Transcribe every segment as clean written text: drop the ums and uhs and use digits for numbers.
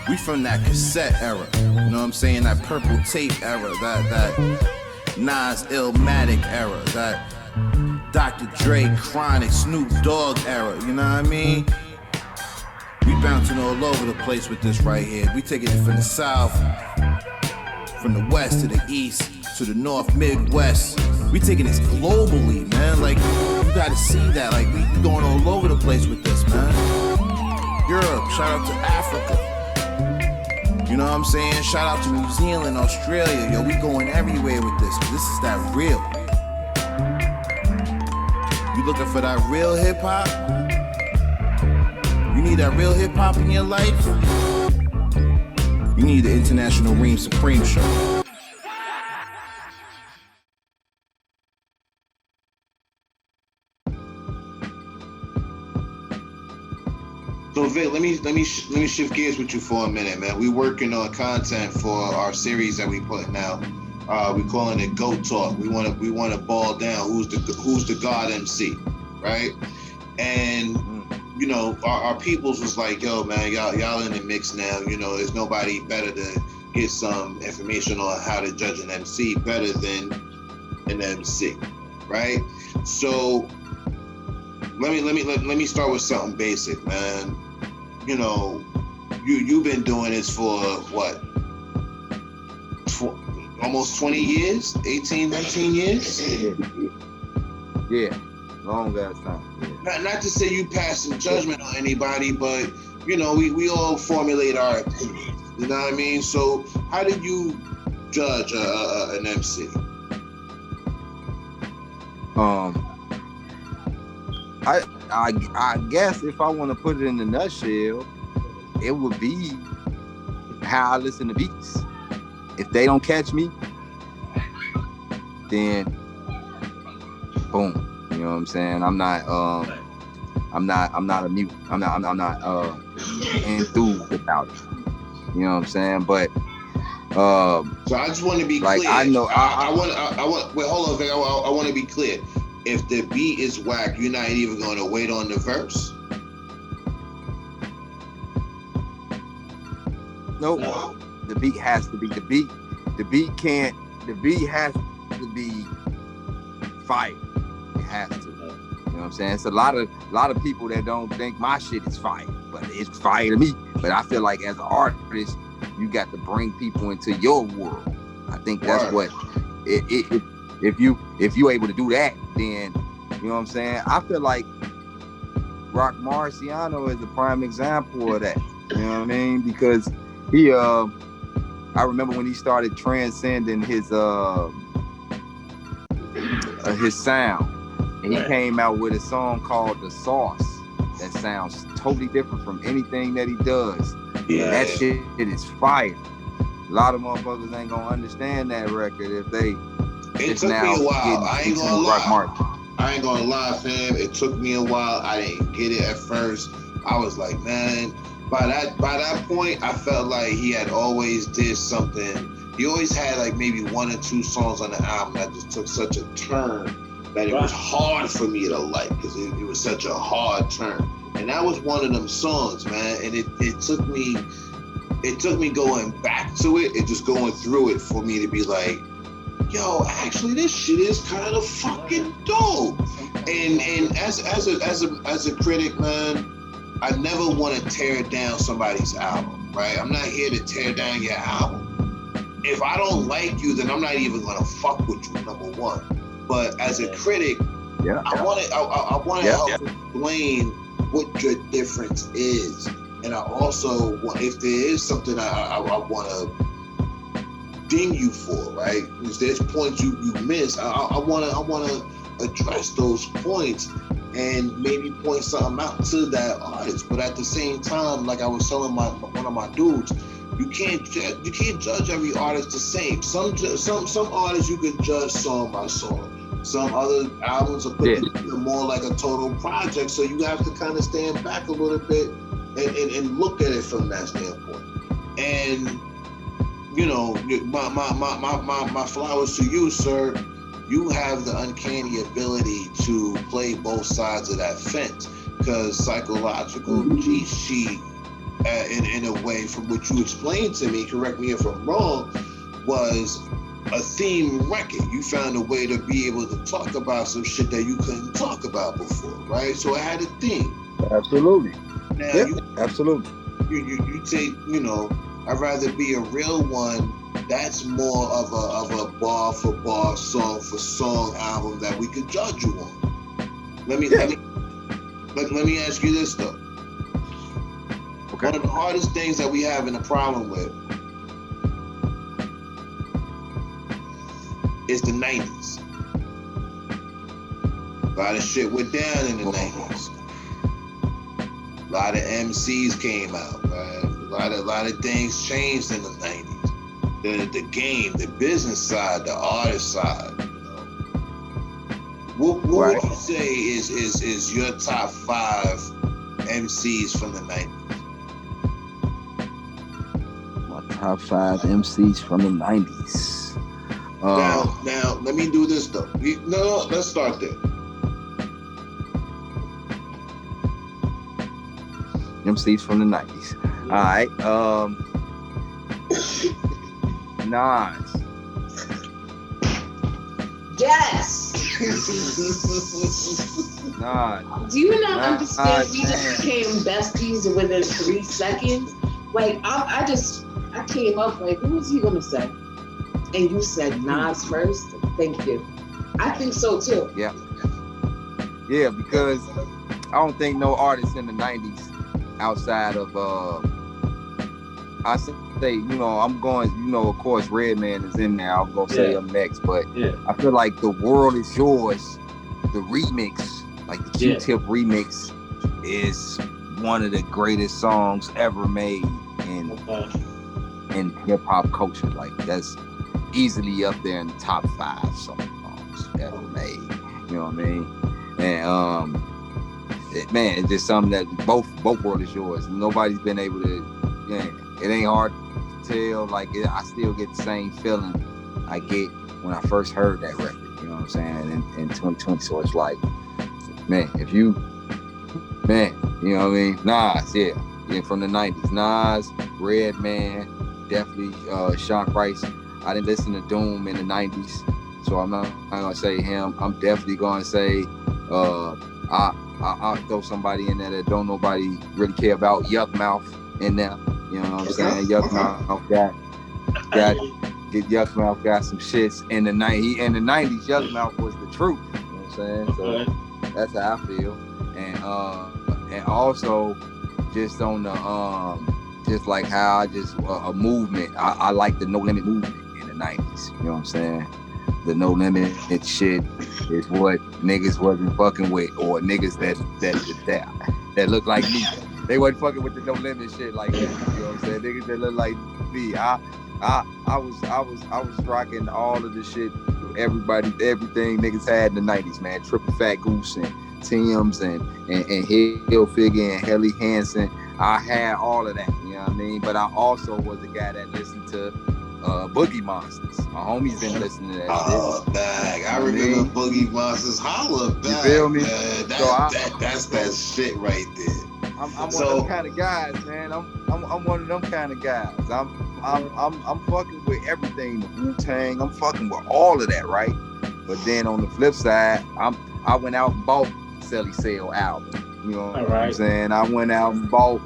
We from that cassette era, you know what I'm saying? That purple tape era, that Nas Illmatic era, that Dr. Dre, Chronic, Snoop Dogg era, you know what I mean? We bouncing all over the place with this right here. We taking it from the south, from the west to the east, to the north, Midwest. We taking this globally, man. Like, you gotta see that. Like, we going all over the place with this, man. Europe, shout out to Africa. You know what I'm saying? Shout out to New Zealand, Australia. Yo, we going everywhere with this. This is that real. You looking for that real hip hop? You need that real hip hop in your life? You need the International Reem Supreme Show. So Vic, let me shift gears with you for a minute, man. We working on content for our series that we putting out. We calling it Go Talk. We want to ball down who's the God MC, right? And you know, our peoples was like, yo, man, y'all in the mix now. You know, there's nobody better to get some information on how to judge an MC better than an MC, right? So let me start with something basic, man. You know, you've been doing this for what? Almost 20 years? 18, 19 years? Yeah, long ass time. Yeah. Not to say you passing judgment on anybody, but you know, we all formulate our opinions. You know what I mean? So how do you judge an MC? I guess if I want to put it in a nutshell, it would be how I listen to beats. If they don't catch me, then boom. You know what I'm saying? I'm not a mute. I'm not enthused about it. You know what I'm saying? But so I just want to be like, clear. I know I want wait, hold on, Vic. I want to be clear. If the beat is whack, you're not even going to wait on the verse? Nope. No. The beat has to be the beat. The beat has to be fire. It has to. You know what I'm saying? It's a lot of people that don't think my shit is fire, but it's fire to me. But I feel like as an artist, you got to bring people into your world. I think that's what if you able to do that, then you know what I'm saying? I feel like Rock Marciano is a prime example of that. You know what I mean? Because he I remember when he started transcending his sound, and he came out with a song called The Sauce that sounds totally different from anything that he does. Yeah. That shit is fire. A lot of motherfuckers ain't gonna understand that record if they It took me a while. I ain't gonna lie, fam. It took me a while. I didn't get it at first. I was like, man. By that point, I felt like he had always did something. He always had like maybe 1 or 2 songs on the album that just took such a turn that it was hard for me to like, because it was such a hard turn. And that was one of them songs, man. And it took me going back to it and just going through it for me to be like, yo, actually this shit is kind of fucking dope. And as a critic, man, I never want to tear down somebody's album, right? I'm not here to tear down your album. If I don't like you, then I'm not even gonna fuck with you, number one. But as a critic, I want to help explain what your difference is. And I also want, if there is something I want to ding you for, right? If there's points you miss, I want to address those points and maybe point something out to that artist. But at the same time, like I was telling one of my dudes, you can't judge every artist the same. Some artists you can judge song by song. Some other albums are put together more like a total project, so you have to kind of stand back a little bit and look at it from that standpoint. And you know, my flowers to you, sir. You have the uncanny ability to play both sides of that fence, because psychological cheat sheet in a way, from what you explained to me, correct me if I'm wrong, was a theme record. You found a way to be able to talk about some shit that you couldn't talk about before, right? So it had a theme. Absolutely. Now, yeah, absolutely. You take, I'd rather be a real one. That's more of a bar for bar, song for song album that we could judge you on. Let me ask you this though. Okay. One of the hardest things that we have a problem with is the 90s. A lot of shit went down in the 90s. A lot of MCs came out, right? A lot of things changed in the 90s. The game, the business side, the artist side. What would you say is your top 5 MCs from the 90s? My top 5 MCs from the 90s. Now, let me do this though. Let's start there. MCs from the 90s. All right. Nas. Yes. Nas. Do you not understand? We just became besties within 3 seconds. Like I came up like, who was he gonna say? And you said Nas first. Thank you. I think so too. Yeah. Yeah, because I don't think no artist in the 90s outside of I say, I'm going, of course Redman is in there. I'm gonna say him next, but I feel like The World Is Yours, the remix, like the Q-Tip remix, is one of the greatest songs ever made in hip hop culture. Like that's easily up there in the top 5 songs ever made. You know what I mean? And it's just something that both World Is Yours. Nobody's been able to. It ain't hard to tell. Like I still get the same feeling I get when I first heard that record. You know what I'm saying? In 2020. So it's like, man, you know what I mean? Nas, yeah, from the 90s. Nas, Redman, definitely Sean Price. I didn't listen to Doom in the 90s, so I'm not gonna say him. I'm definitely gonna say I'll throw somebody in there that don't nobody really care about. Yuck Mouth in there. You know what I'm saying? Yuck Mouth got Yuck Mouth got some shits in the 90s. In the 90s, Yuck Mouth was the truth. You know what I'm saying? So that's how I feel. And also just on the just like how I just a movement. I like the No Limit movement in the 90s. You know what I'm saying? The No Limit shit is what niggas wasn't fucking with, or niggas that look like me. They wasn't fucking with the No Limit shit like that. You know what I'm saying? Niggas that look like me. I was rocking all of the shit. Everything niggas had in the 90s, man. Triple Fat Goose and Tim's and Hilfiger and Helly Hansen. I had all of that, you know what I mean? But I also was the guy that listened to Boogie Monsters. My homies been listening to that shit. Bag. I remember Boogie Monsters. Holla back. You feel me? That's that shit right there. I'm one of them kind of guys, man. I'm one of them kind of guys. I'm fucking with everything, the Wu-Tang. I'm fucking with all of that, right? But then on the flip side, I went out and bought Celly Sale album. You know what I'm saying? I went out and bought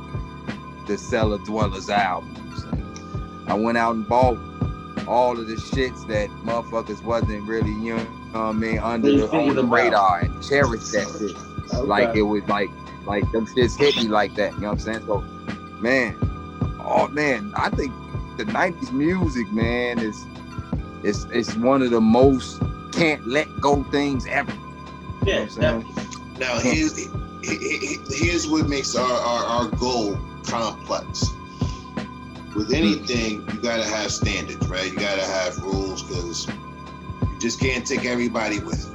the Cellar Dwellers albums. I went out and bought all of the shits that motherfuckers wasn't really, you know what I mean, on the radar, and cherished that shit. Okay. Like it was like them shits hit me like that. You know what I'm saying? So, man, I think the 90s music, man, is one of the most can't let go things ever. You know what I'm saying? Now here's what makes our goal complex. With anything, you gotta have standards, right? You gotta have rules, because you just can't take everybody with you.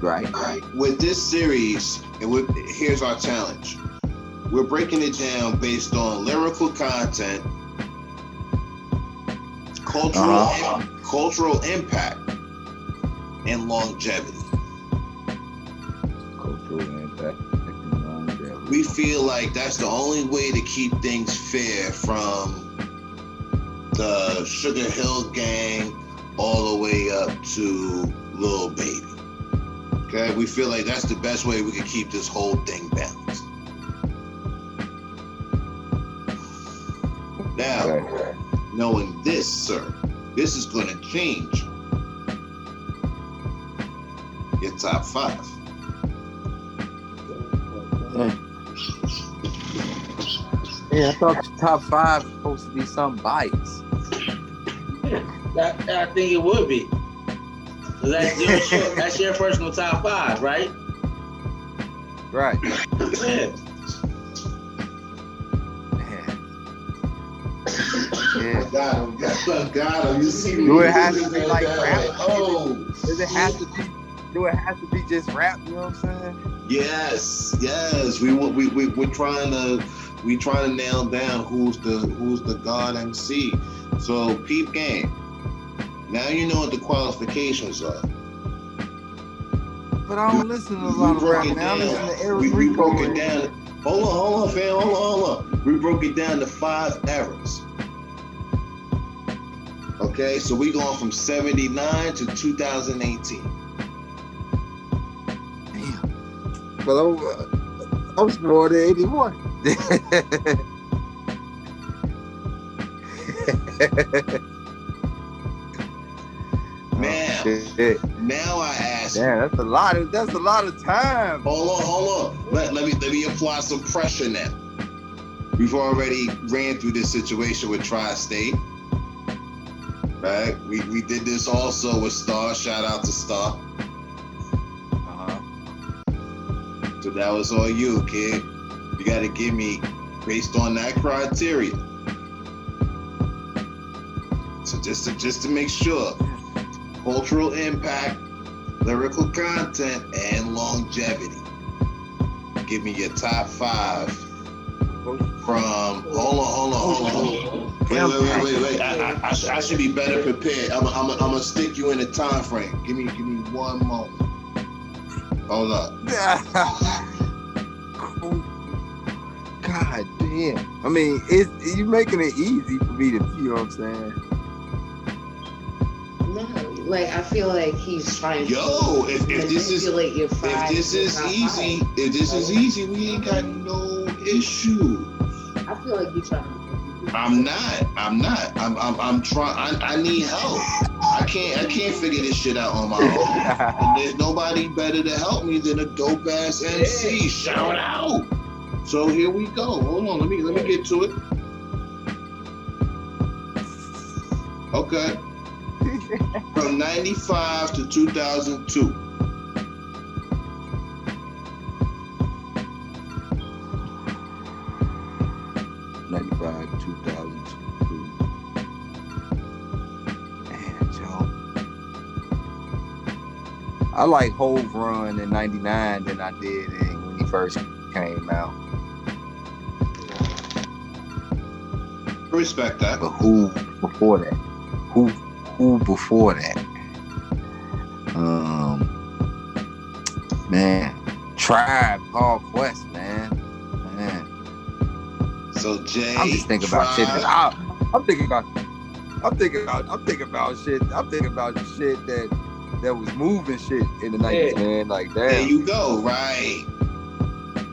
Right. With this series, here's our challenge. We're breaking it down based on lyrical content, cultural impact, and longevity. Cultural impact and longevity. we feel like that's the only way to keep things fair from the Sugar Hill Gang all the way up to Lil Baby. Okay, we feel like that's the best way we can keep this whole thing balanced. Now, knowing this, sir, this is going to change your top 5. Yeah, I thought your top 5 was supposed to be something biased. I think it would be. That's your personal top 5, right? Right. Yeah. Yeah. Got him. You see me? Do it have to be like rap? Oh. Does it have to be? Do it have to be just rap? You know what I'm saying? Yes. We're trying to nail down who's the God MC. So peep game. Now you know what the qualifications are. But I don't listen to a lot of rap, man. I listen to Eric We Rico. broke it down. Hold on, fam. Hold on. We broke it down to 5 eras. Okay, so we going from 79 to 2018. Damn. But I was born in 81. Now I ask. Yeah, that's a lot of time. Hold on. Let me apply some pressure now. We've already ran through this situation with Tri-State. Right? We did this also with Star. Shout out to Star. So that was all you, kid. You gotta give me based on that criteria. So just to make sure. Cultural impact, lyrical content, and longevity. Give me your top 5 from. Hold on. Wait. I should be better prepared. I'm gonna stick you in a time frame. Give me 1 moment. Hold up. God damn. I mean, you making it easy for me to, you know what I'm saying? No, like I feel like he's trying if this is easy, we ain't got no issue. I feel like you're trying to. I'm not. I'm trying. I need help. I can't figure this shit out on my own. And there's nobody better to help me than a dope ass MC. Shout out. So here we go. Hold on. Let me get to it. Okay. From 95 to 2002. I like Hove run in 99 than I did when he first came out. Respect that. But who before that? Who before that? Man, Tribe, Paul Quest, man. So Jay, I'm just thinking about shit. I'm thinking about shit that was moving shit in the 90s, man. Like, damn. There you go, right.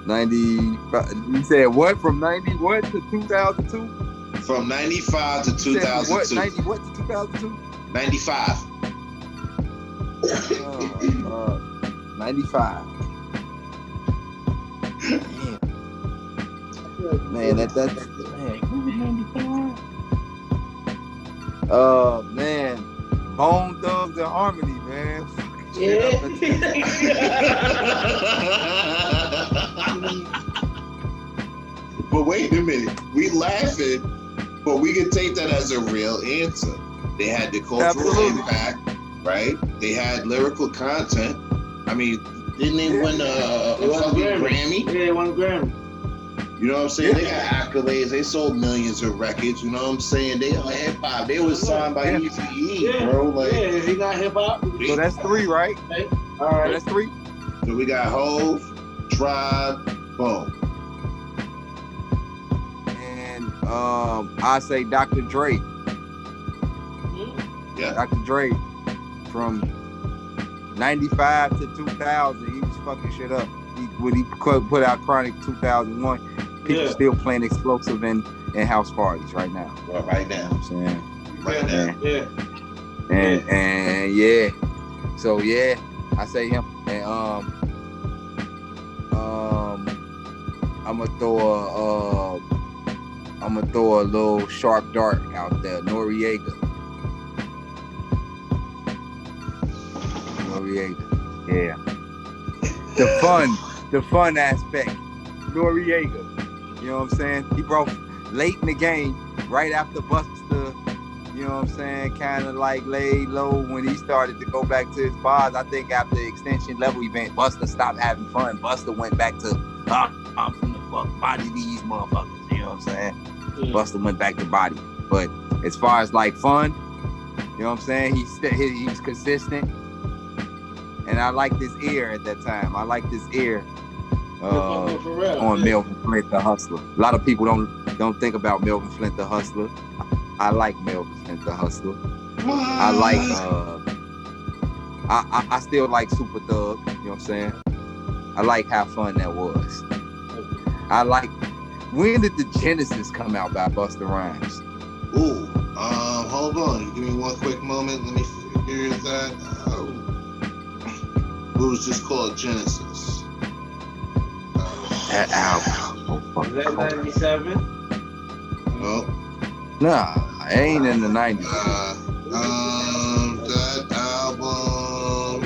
90, you said what? From 90 what to 2002? From 95 to 2002. What? 90 what to 2002? 95. 95. Damn. Man, that's man. Who was 95? Man. Bone Thugs and Harmony, man. Yeah. But wait a minute. We laughing, but we can take that as a real answer. They had the cultural impact, right? They had lyrical content. I mean, didn't they win a fucking Grammy? Yeah, they won a Grammy. You know what I'm saying? They got accolades. They sold millions of records. You know what I'm saying? They are hip hop. They was signed by EPE, bro. Like, yeah, he got hip hop. So that's 3, right? Okay. All right. So that's 3. So we got Hove, Tribe, boom. I say Dr. Dre. Yeah. Dr. Dre from 95 to 2000, he was fucking shit up. When he put out Chronic 2001, people still playing Explosive in house parties right now. Well, right now. You know what I'm saying? Right now. Yeah. And yeah. So yeah, I say him. And I'ma throw a little sharp dart out there. Noriega. Yeah. The fun aspect. Noriega. You know what I'm saying? He brought late in the game, right after Buster, you know what I'm saying, kind of like laid low when he started to go back to his bars. I think after the extension level event, Buster stopped having fun. Buster went back to, I'm finna fuck body these motherfuckers. You know what I'm saying? Yeah. Buster went back to body. But as far as like fun, you know what I'm saying? He was consistent. And I liked his ear at that time. I liked his ear on Melvin Flint the Hustler. A lot of people don't think about Melvin Flint the Hustler. I like Melvin Flint the Hustler. I like I still like Super Thug, you know what I'm saying? I like how fun that was. I like, when did the Genesis come out by Busta Rhymes? Ooh, hold on. Give me one quick moment. Let me figure that out. It was just called Genesis. That album. Was that 97? Oh. Nah, it ain't in the 90s. That album.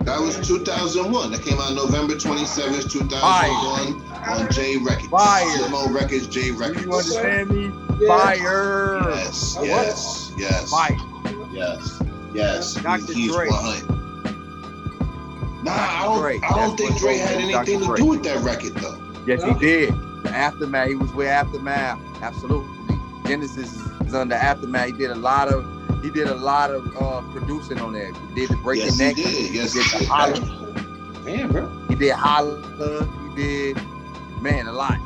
That was 2001. That came out November 27th, 2001 on J Records. Fire. Sumo Records, J Records. You understand me? Yeah. Fire. Yes. Fire. Yes. Dr. He's Dre. 100. Nah, I don't think That's Dre what had anything to Dr. do with that record though. Yes, he did. The Aftermath. He was with Aftermath. Absolutely. Genesis is under Aftermath. He did a lot of producing on there. He did the Breaking Neck. He did. Yes, he did the Holler. Damn, bro. He did Holler. He did, man, a lot.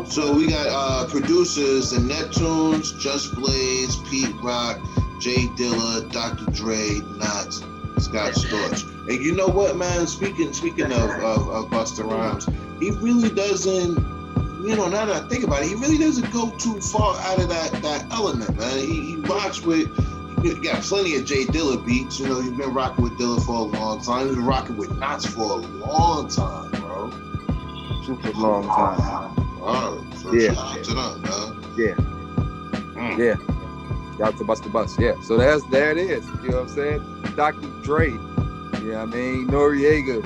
So we got producers: the Neptunes, Just Blaze, Pete Rock, Jay Dilla, Dr. Dre, Nas, Scott Storch. And you know what, man? Speaking of Busta Rhymes, he really doesn't. You know, now that I think about it, he really doesn't go too far out of that element, man. He rocks with. He got plenty of Jay Dilla beats. You know, he's been rocking with Dilla for a long time. He's been rocking with Nas for a long time, bro. Super long time. Wow. So Yeah. shout out to them, man. Yeah. Shout out to Busta Bust. Yeah. So there it is. You know what I'm saying? Dr. Dre. You know what I mean? Noriega.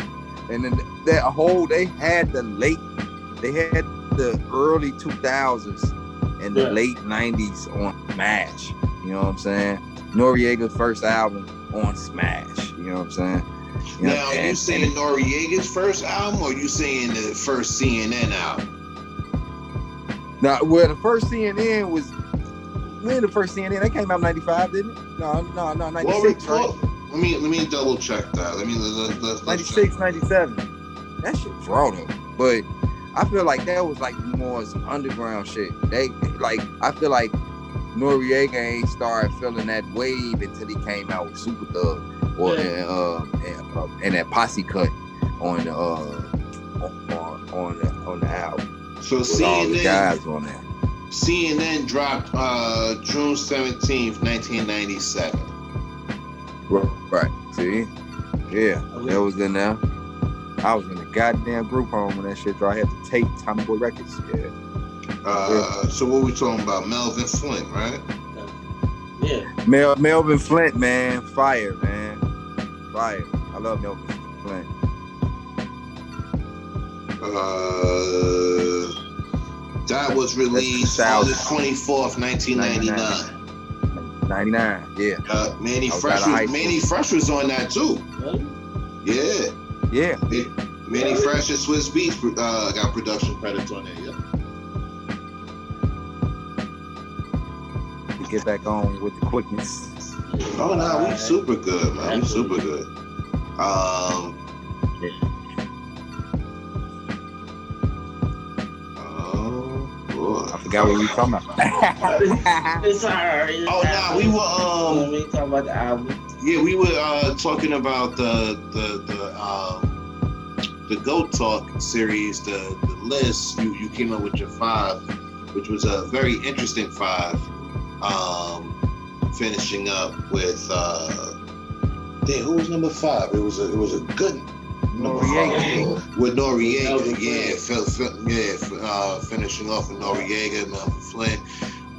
And then they had the early 2000s and the late 90s on Smash. You know what I'm saying? Noriega's first album on Smash. You know what I'm saying? Now, are you saying Noriega's first album, or are you saying the first CNN album? Now, well, the first CNN was, when the first CNN, that came out in 95, didn't it? No, 96, right? Let me double check that. Let's 96, 97. That shit was raw though. But I feel like that was like more some underground shit. I feel like Noriega ain't started feeling that wave until he came out with Super Thug and that Posse cut on the album. So with all the guys on there. CNN dropped June 17th, 1997. Right. See? Yeah. That was in there. I was in the goddamn group home when that shit dropped. I had to tape Tommy Boy Records. Yeah. So what we talking about? Melvin Flint, right? Yeah. Melvin Flint, man. Fire, man. Fire. I love Melvin Flint. That was released August 24th, 1999. 99, yeah. Manny Fresh was on that too. Really? Yeah. Manny Fresh and Swiss Beats got production credits on there. Yeah. To get back on with the quickness. Oh no, we super good, man. We super good. Oh boy. forgot what we were talking about. It's alright. Oh, nah, we were we talking about the album. Yeah, we were talking about the Goat Talk series, the list. You came up with your 5, which was a very interesting 5. Finishing up with who was number 5? It was a good Noriega. With Noriega, finishing off with Noriega, Melvin Flint.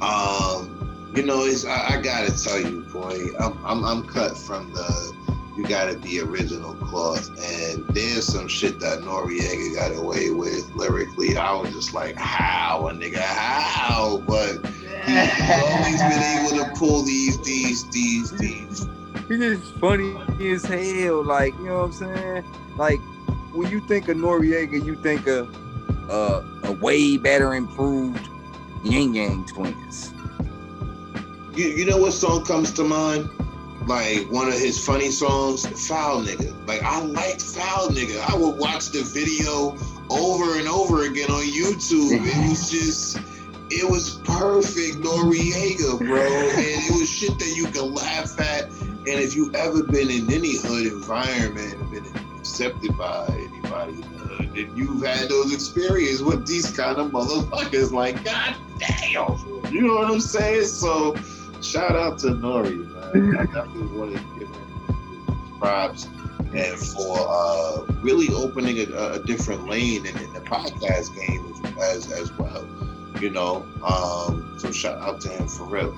I gotta tell you, boy, I'm cut from the you gotta be original cloth, and there's some shit that Noriega got away with lyrically. I was just like, how, a nigga, how? But he's always been able to pull these. He's just funny as hell, like, you know what I'm saying? Like, when you think of Noriega, you think of a way better improved Yin Yang Twins. You know what song comes to mind? Like one of his funny songs, Foul Nigga. Like, I liked Foul Nigga. I would watch the video over and over again on YouTube. It was perfect Noriega, bro. And it was shit that you can laugh at. And if you ever been in any hood environment and been accepted by anybody in the hood, and you've had those experiences with these kind of motherfuckers, like, god damn. You know what I'm saying? So shout out to Nori, man. I definitely want to give him props and for really opening a different lane in the podcast game as well. You know, so shout out to him for real.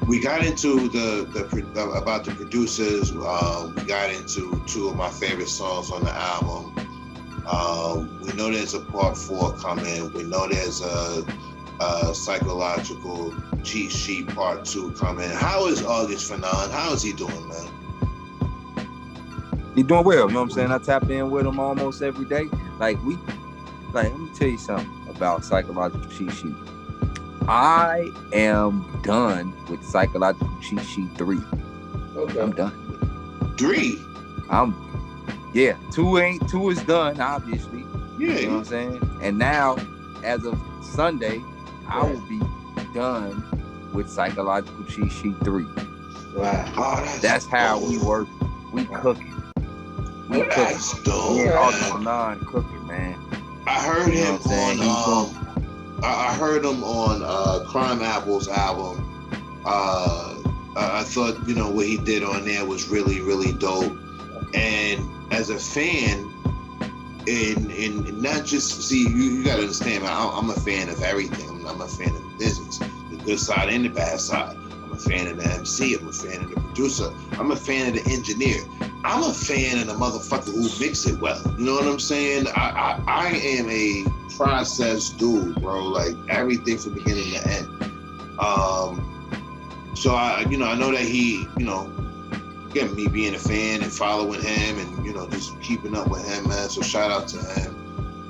We got into about the producers. We got into 2 of my favorite songs on the album. We know there's a part 4 coming. We know there's a psychological cheat sheet part 2 coming. How is August Fanon? How is he doing, man? He doing well, you know what I'm saying? I tap in with him almost every day. Let me tell you something about psychological cheat sheet. I am done with psychological cheat sheet 3. Okay. I'm done with it. 3? 2 is done, obviously. Yeah. You know what I'm saying? And now, as of Sunday, I will be done with psychological cheat sheet 3. Wow. Oh, that's how we work. We cooking. We cooking. That's dope. Yeah, August cooking, man. I heard him on. I heard him on Crime Apple's album. I thought, what he did on there was really, really dope. And as a fan, and not just, see, you got to understand, man, I'm a fan of everything. I'm a fan of the business, the good side and the bad side. I'm a fan of the MC. I'm a fan of the producer. I'm a fan of the engineer. I'm a fan of the motherfucker who mix it well. You know what I'm saying? I am a process dude, bro. Like, everything from beginning to end. So I know that he, again, me being a fan and following him and, just keeping up with him, man. So shout out to him.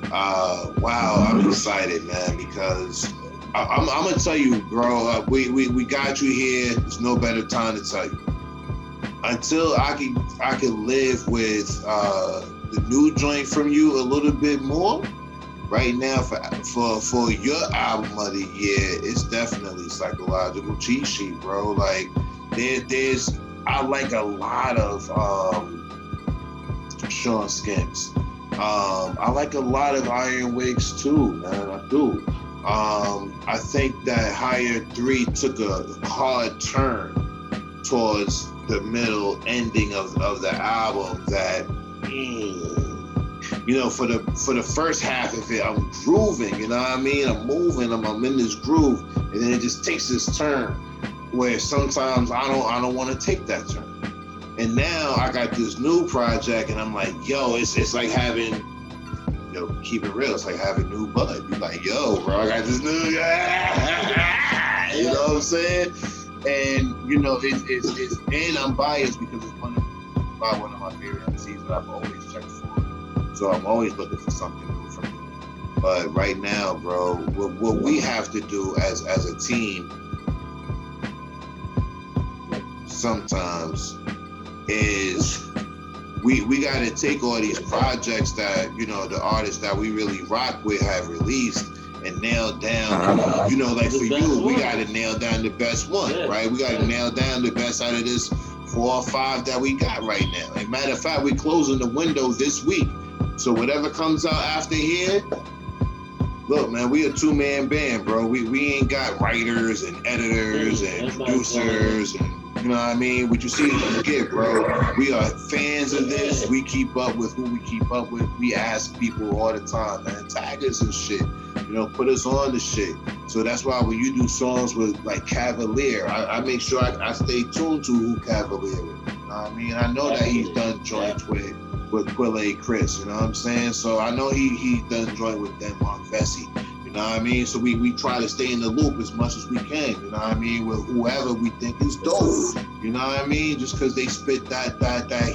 Wow, I'm excited, man, because I'm gonna tell you, bro, we got you here. There's no better time to tell you. Until I can live with the new joint from you a little bit more. Right now, for your album of the year, it's definitely Psychological Cheat Sheet, bro. Like, I like a lot of Sean Skimps. I like a lot of Iron Wigs too, man. I do. I think that Higher 3 took a hard turn towards the middle ending of the album that, for the first half of it, I'm grooving, you know what I mean? I'm moving, I'm in this groove, and then it just takes this turn where sometimes I don't want to take that turn. And now I got this new project, and I'm like, yo, it's like having, keep it real, it's like having new blood. You're like, yo, bro, I got this new, you know what I'm saying? And it's and I'm biased because it's one of my favorite emcees that I've always checked for. So I'm always looking for something new from you. But right now, bro, what we have to do as a team sometimes is we got to take all these projects that the artists that we really rock with have released and nail down, like for you, we got to nail down the best one, right? We got to nail down the best out of this 4 or 5 that we got right now. And matter of fact, we're closing the window this week. So whatever comes out after here, look, man, we a 2-man band, bro. We ain't got writers and editors and producers and you know what I mean? What you see is what you get, bro. We are fans of this. We keep up with who we keep up with. We ask people all the time, man, tag us and shit. Put us on the shit. So that's why when you do songs with like Cavalier, I make sure I stay tuned to who Cavalier is. You know what I mean? I know that he's done joints with Quille Chris, you know what I'm saying? So I know he done joint with them on Vesey. You know what I mean? So we try to stay in the loop as much as we can, you know what I mean, with whoever we think is dope. You know what I mean? Just because they spit that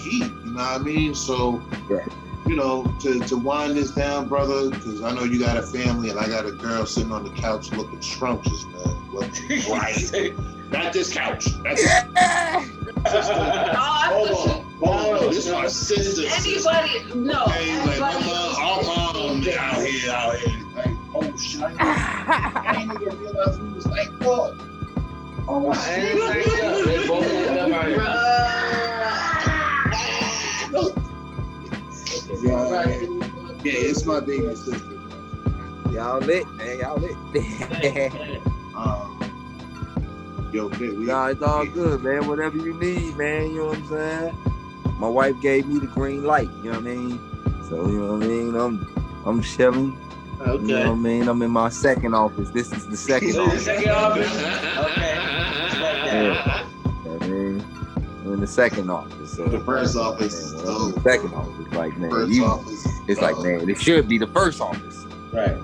heat, you know what I mean? So, to wind this down, brother, because I know you got a family and I got a girl sitting on the couch looking scrumptious, man. Right. Not this couch. That's Hold on. This is my sister. Anybody? No. Okay, like our mom out here. Like, oh shit! I didn't even realize we was like, what? Oh shit! Yeah, it's my baby sister. Y'all lit, man. Y'all lit. Yo, Vic, Nah, it's all good, man. Whatever you need, man. You know what I'm saying? My wife gave me the green light. You know what I mean? So you know what I mean? I'm chilling. Okay. You know what I mean? I'm in my second office. This is the second office. Second office? Okay. Yeah. I mean, I'm in the second office. So, the first office. The second office, like man, office. It's like man, it should be the first office. Right.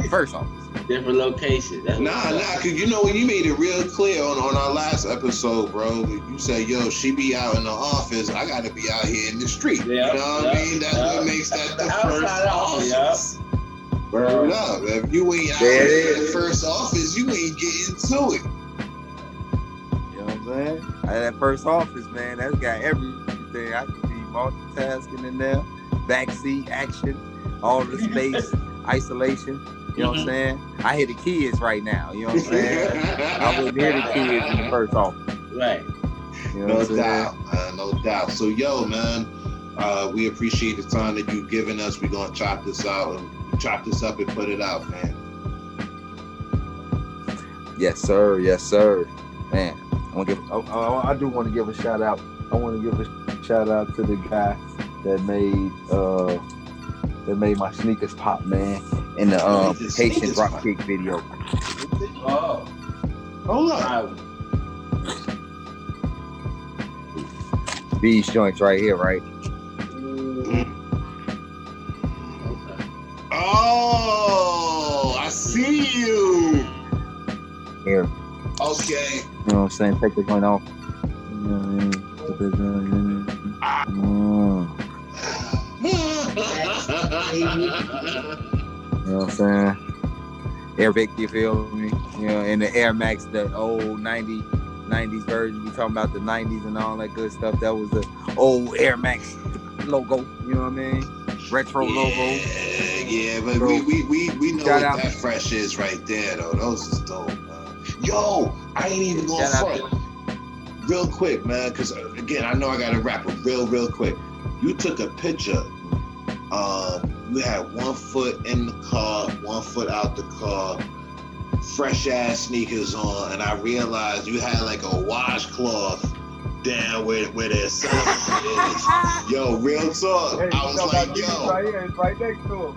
First office. Different location. Nah, cause when you made it real clear on our last episode, bro, you said, yo, she be out in the office, I gotta be out here in the street. You know what I mean? That's what makes that the first office. Word up. If you ain't out here in the first office, you ain't getting to it. You know what I'm saying? That first office, man, that's got everything. I could be multitasking in there, backseat action, all the space, isolation. You know what I'm saying? I hear the kids right now. You know what I'm saying? I wouldn't hear the kids in the first office. Right. You know No doubt, man. No doubt. So, yo, man, we appreciate the time that you've given us. We're going to chop this out and chop this up and put it out, man. Yes, sir. Yes, sir. Man, I do want to give a shout out. I want to give a shout out to the guy that made my sneakers pop, man, in the Haitian rock kick video. Oh. Hold up. These joints right here, right? Oh, I see you. Here. Okay. You know what I'm saying? Take the joint off. You know what I mean? You know what I'm saying? Air Vic, you feel me? You know, and the Air Max, the old 90s version. We talking about the 90s and all that good stuff. That was the old Air Max logo. You know what I mean? Retro logo. Yeah, but we know what that fresh is right there, though. Those is dope, man. Yo, I ain't even going front. Real quick, man, because again, I know I got to wrap it real quick. You took a picture. You had 1 foot in the car, 1 foot out the car, fresh ass sneakers on, and I realized you had like a washcloth down where their celebrity is. Yo, real talk. Hey, I was like, yo. Right here, it's right next to him.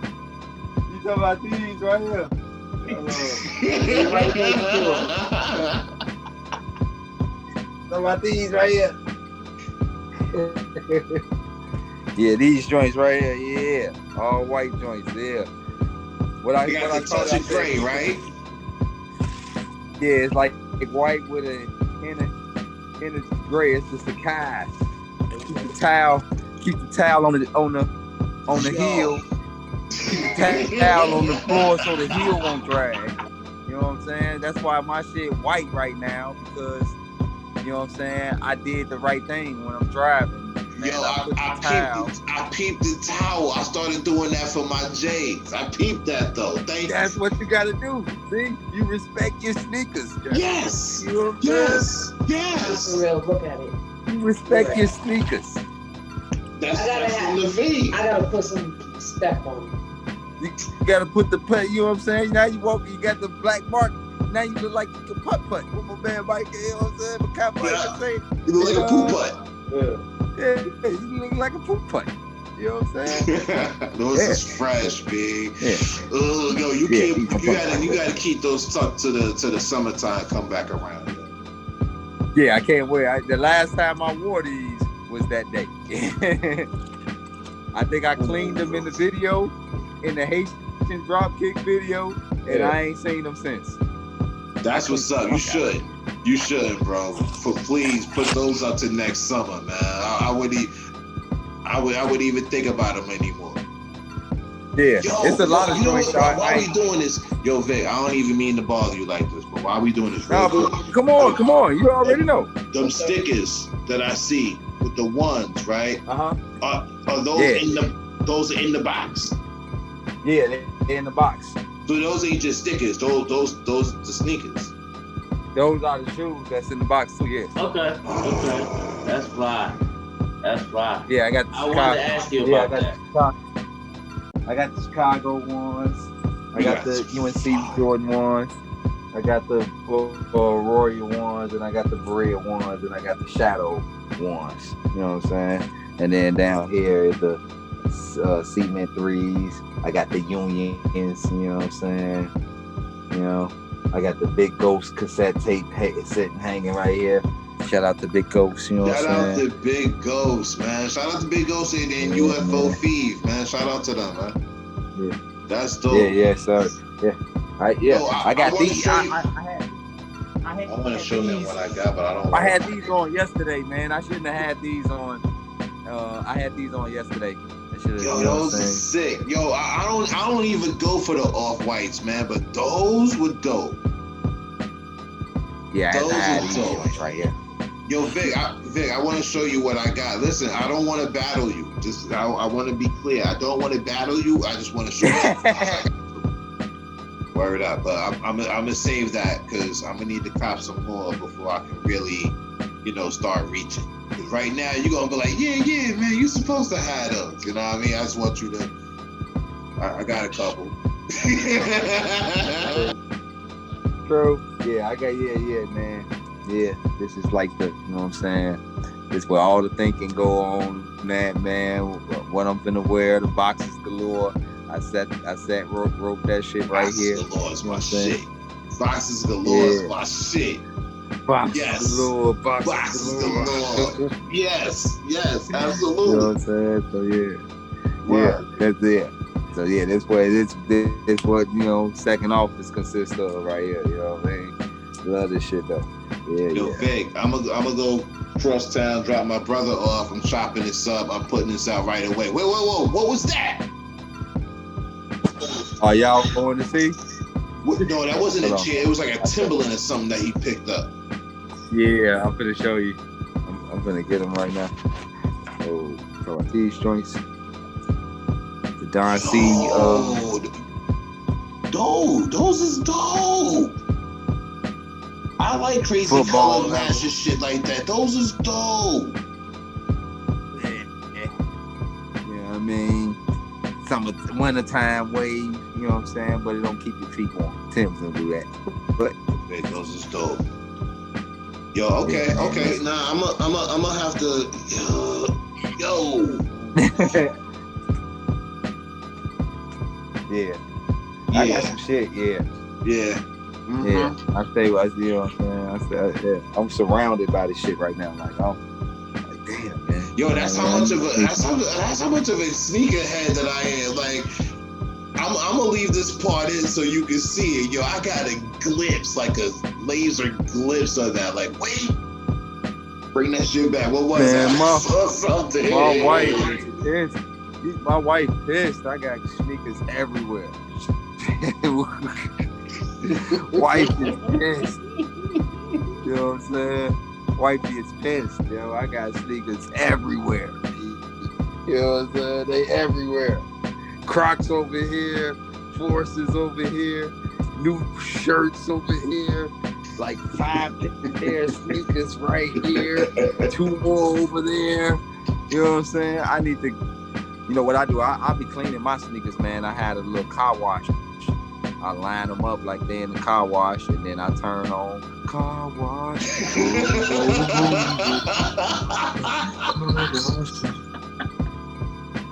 You talking about these right here? Right next to him. Talking about these right here. Yeah, these joints right here, yeah. All white joints, yeah. You got the touch of gray, right? Yeah, it's like white with a inner gray. It's just a kind. Keep the towel on the heel. Keep the towel on the floor so the heel won't drag. You know what I'm saying? That's why my shit white right now, because you know what I'm saying, I did the right thing when I'm driving. man. Yo, I peeped the towel. I started doing that for my J's. I peeped that though. That's what you gotta do. See, you respect your sneakers. Yes. You know what I'm Yes. saying? Yes. For real, look at it. You respect your sneakers. That's from the V. I gotta put some step on it. You gotta put the putt. You know what I'm saying? Now you walk. You got the black mark. Now you look like you can putt. What my man Mike, you know what I'm saying? You look like a poop putt. Yeah, you look like a poop putt. You know what I'm saying? Those is fresh, big. Yeah. Yo, you gotta keep those tucked to the summertime. Come back around. Yeah, I can't wait. The last time I wore these was that day. I think I cleaned them in the video, in the Haitian dropkick video, and I ain't seen them since. That's what's up. You shouldn't, bro. Please put those up to next summer, man. I would even think about them anymore. Yeah, it's a lot of joints. Why we doing this? Yo, Vic, I don't even mean to bother you like this, but why we doing this? Come on. You already know. Them stickers that I see with the ones, right? Are those in the box? Yeah, they're in the box. So those ain't just stickers. Those the sneakers. Those are the shoes that's in the box too. Yes. Okay. That's fly. Yeah, I got the Chicago. I wanted to ask you about that. I got the Chicago ones. I got the UNC Jordan ones. I got the Royal ones, and I got the Berea ones, and I got the Shadow ones. You know what I'm saying? And then down here is the Cement 3s. I got the Unions. You know what I'm saying? You know, I got the Big Ghost cassette tape sitting hanging right here. Shout out to Big Ghost, you know what I'm saying? Shout out to Big Ghost, man. Shout out to Big Ghost and UFO Feeve, man. Shout out to them, man. Yeah. That's dope. Yeah, sir. Yeah. I got these. I want to show them what I got, but I don't. I had these on yesterday, man. I shouldn't have had these on. I had these on yesterday. Yo, those are sick. Yo, I don't even go for the off-whites, man, but those were dope. Yeah, those I had are these dope right here. Yo, Vic, I want to show you what I got. Listen, I don't want to battle you. I want to be clear. I don't want to battle you. I just want to show you. Word up. But I'm gonna save that because I'm gonna need to cop some more before I can really, start reaching. Because right now you're gonna be like, yeah, man, you supposed to have those. You know what I mean? I just want you to. I got a couple. True. Yeah, I got man. Yeah, this is like the, you know what I'm saying? This is where all the thinking go on, man. What I'm finna wear, the boxes galore. I wrote that shit right boxes here. Galore is my shit. Boxes galore is my shit. Boxes galore. Boxes galore. Yes, absolutely. You know what I'm saying? So yeah, that's it. So yeah, that's what second office consists of right here. You know what I mean? Love this shit though. Yo, Vic, I'm gonna go cross town, drop my brother off. I'm chopping this up. I'm putting this out right away. Whoa! What was that? Are y'all going to see? No, that wasn't a chair. It was like a Timberland or something that he picked up. Yeah, I'm gonna show you. I'm gonna get them right now. Oh, these joints. The Don C. Dude, those is dope. I like crazy football color matches, shit like that. Those is dope. Yeah, I mean, wintertime wave, you know what I'm saying? But it don't keep your feet warm. Tim's gonna do that. But those is dope. Yo, okay. Nah, I'm gonna have to. Yo. Yeah. I got some shit. Yeah. Mm-hmm. Yeah, I stay with, you know what I'm saying? I'm surrounded by this shit right now. Like, I'm like, damn, man. Yo, that's how much of a sneakerhead that I am. Like, I'm gonna leave this part in so you can see it. Yo, I got a glimpse, like a laser glimpse of that. Like, wait, bring that shit back. What was that? My wife is pissed. My wife pissed. I got sneakers everywhere. Wife is pissed. You know what I'm saying? Wifey is pissed, yo. I got sneakers everywhere. You know what I'm saying? They everywhere. Crocs over here, Forces over here, new shirts over here, like 5 pair of sneakers right here, 2 more over there. You know what I'm saying? I need to, you know what I do? I'll be cleaning my sneakers, man. I had a little car wash. I line them up like they in the car wash, and then I turn on car wash.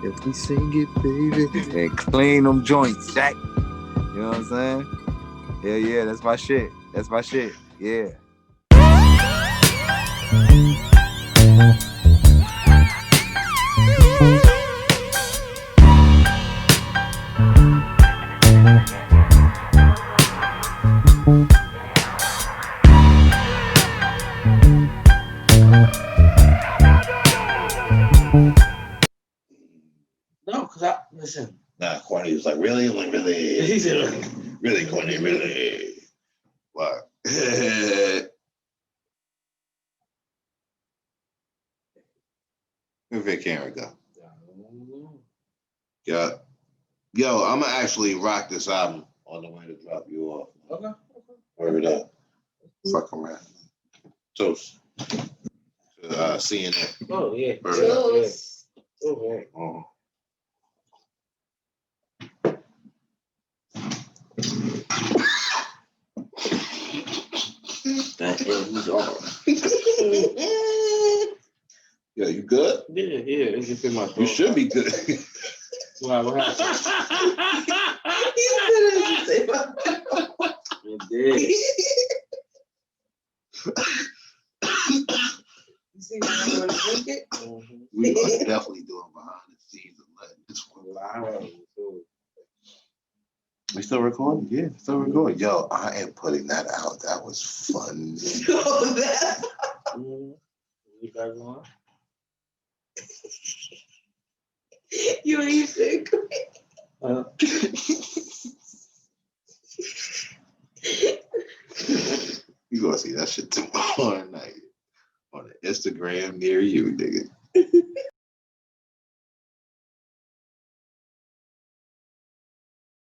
If we sing it, baby, and clean them joints, Jack. You know what I'm saying? Yeah, that's my shit. That's my shit. Yeah. No, because I listen. Nah, Corny was like, really? I'm like, really? He said, really, Corny, really? What? Where Vic camera go? Yeah. Yo, I'm gonna actually rock this album on the way to drop you off. Okay. Word up. Fuck around. Toast. CNN. Oh, yeah. Toast. Okay. Oh. That is all. Yeah, you good? Yeah, it's just in my throat. You should be good. Wow, what happened? It did. You see when I want to drink it? Mm-hmm. We are definitely doing behind the scenes and letting this one Wow. We still recording? Yeah, still recording. Yo, I am putting that out. That was fun. You guys on? You ain't sick. You gonna see that shit tomorrow night on the Instagram near you, nigga.